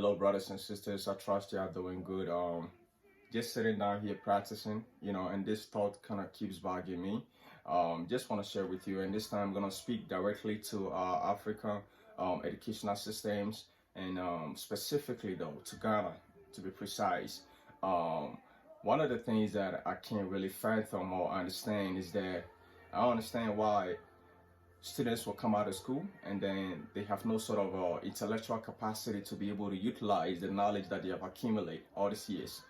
Hello, brothers and sisters. I trust you are doing good. Just sitting down here practicing, and this thought kind of keeps bugging me. Just want to share with you, and this time I'm gonna speak directly to African educational systems, and specifically though to Ghana, to be precise. Um, One of the things that I can't really fathom or understand is that I don't understand why students will come out of school and then they have no sort of intellectual capacity to be able to utilize the knowledge that they have accumulated all these years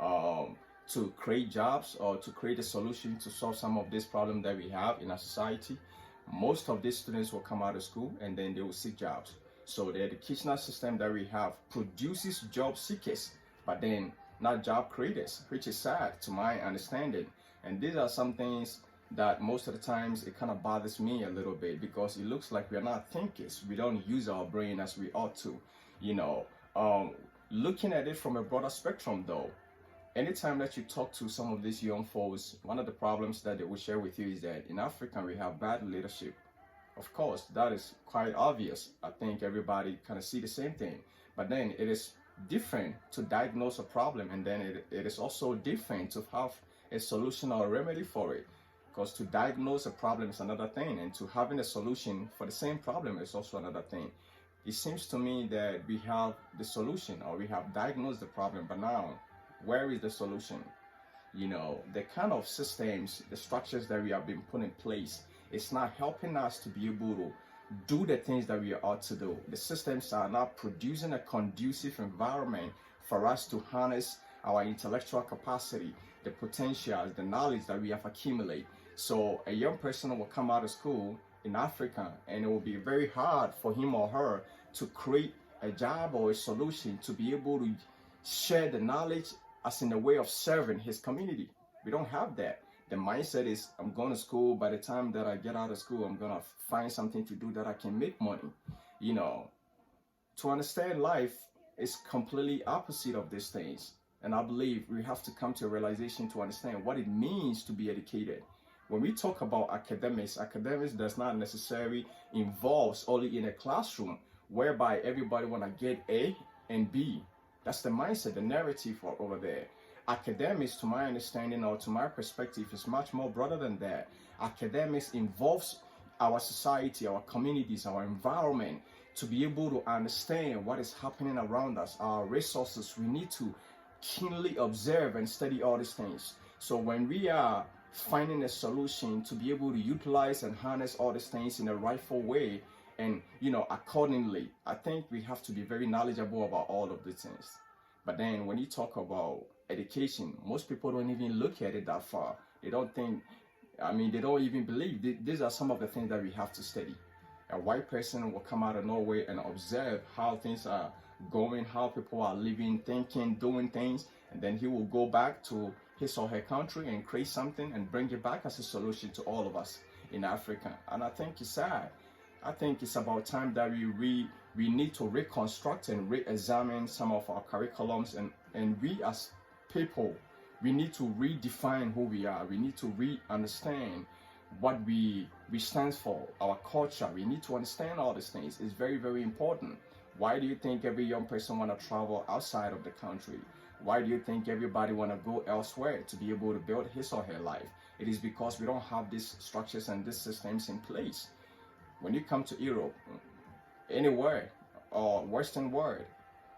um, to create jobs or to create a solution to solve some of this problem that we have in our society. Most of these students will come out of school and then they will seek jobs. So the educational system that we have produces job seekers, but then not job creators, which is sad to my understanding. And these are some things that most of the times it kind of bothers me a little bit because it looks like we're not thinkers. We don't use our brain as we ought to, you know. Looking at it from a broader spectrum though, anytime that you talk to some of these young folks, one of the problems that they will share with you is that in Africa we have bad leadership. Of course, that is quite obvious. I think everybody kind of see the same thing. But then it is different to diagnose a problem, and then it is also different to have a solution or a remedy for it. Because to diagnose a problem is another thing, and to having a solution for the same problem is also another thing. It seems to me that we have the solution or we have diagnosed the problem, but now, where is the solution? The kind of systems, the structures that we have been put in place, it's not helping us to be able to do the things that we ought to do. The systems are not producing a conducive environment for us to harness our intellectual capacity, the potentials, the knowledge that we have accumulated. So a young person will come out of school in Africa and it will be very hard for him or her to create a job or a solution to be able to share the knowledge as in a way of serving his community. We don't have that. The mindset is, I'm going to school. By the time that I get out of school, I'm going to find something to do that I can make money. To understand life is completely opposite of these things. And I believe we have to come to a realization to understand what it means to be educated. When we talk about academics does not necessarily involve only in a classroom whereby everybody want to get A and B. That's the mindset, the narrative over there. Academics, to my understanding or to my perspective, is much more broader than that. Academics involves our society, our communities, our environment to be able to understand what is happening around us, our resources. We need to keenly observe and study all these things. So when we are finding a solution to be able to utilize and harness all these things in a rightful way and accordingly, I think we have to be very knowledgeable about all of these things. But then when you talk about education, most people don't even look at it that far. They don't think, they don't even believe. These are some of the things that we have to study. A white person will come out of Norway and observe how things are going, how people are living, thinking, doing things, and then he will go back to his or her country and create something and bring it back as a solution to all of us in Africa. And I think it's sad. I think it's about time that we need to reconstruct and re-examine some of our curriculums, and we as people, we need to redefine who we are. We need to re-understand what we stand for, our culture. We need to understand all these things. It's very, very important. Why do you think every young person want to travel outside of the country? Why do you think everybody want to go elsewhere to be able to build his or her life? It is because we don't have these structures and these systems in place. When you come to Europe, anywhere, or Western world,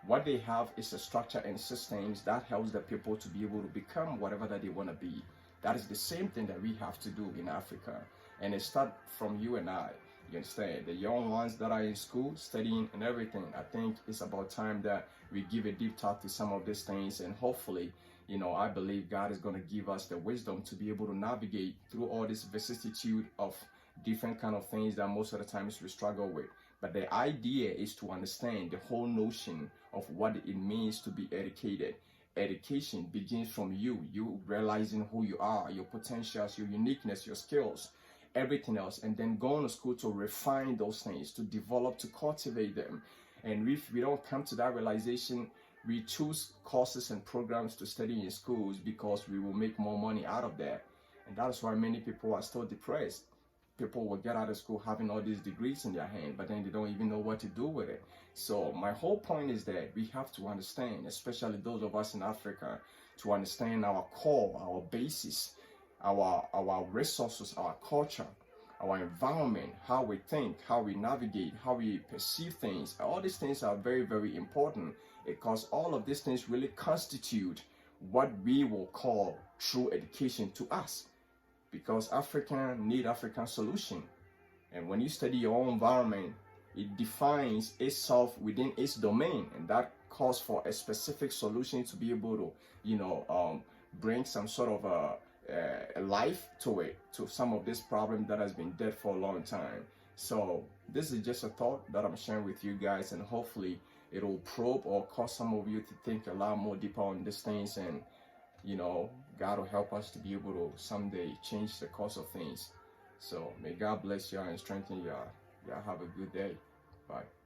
what they have is a structure and systems that helps the people to be able to become whatever that they want to be. That is the same thing that we have to do in Africa. And it starts from you and I. You understand? The young ones that are in school, studying and everything, I think it's about time that we give a deep thought to some of these things. And hopefully, I believe God is going to give us the wisdom to be able to navigate through all this vicissitude of different kind of things that most of the times we struggle with. But the idea is to understand the whole notion of what it means to be educated. Education begins from you realizing who you are, your potentials, your uniqueness, your skills, everything else, and then going to school to refine those things, to develop, to cultivate them. And if we don't come to that realization, we choose courses and programs to study in schools because we will make more money out of that. And that is why many people are still depressed. people will get out of school having all these degrees in their hand, but then they don't even know what to do with it. So my whole point is that we have to understand, especially those of us in Africa, to understand our core, our basis, our resources, our culture, our environment, how we think, how we navigate, how we perceive things. All these things are very, very important, because all of these things really constitute what we will call true education to us. Because African need African solution. And when you study your own environment, it defines itself within its domain, and that calls for a specific solution to be able to, bring some sort of a life to it, to some of this problem that has been dead for a long time. So this is just a thought that I'm sharing with you guys, and hopefully it will probe or cause some of you to think a lot more deeper on these things, and God will help us to be able to someday change the course of things. So may God bless you and strengthen you. Y'all have a good day. Bye.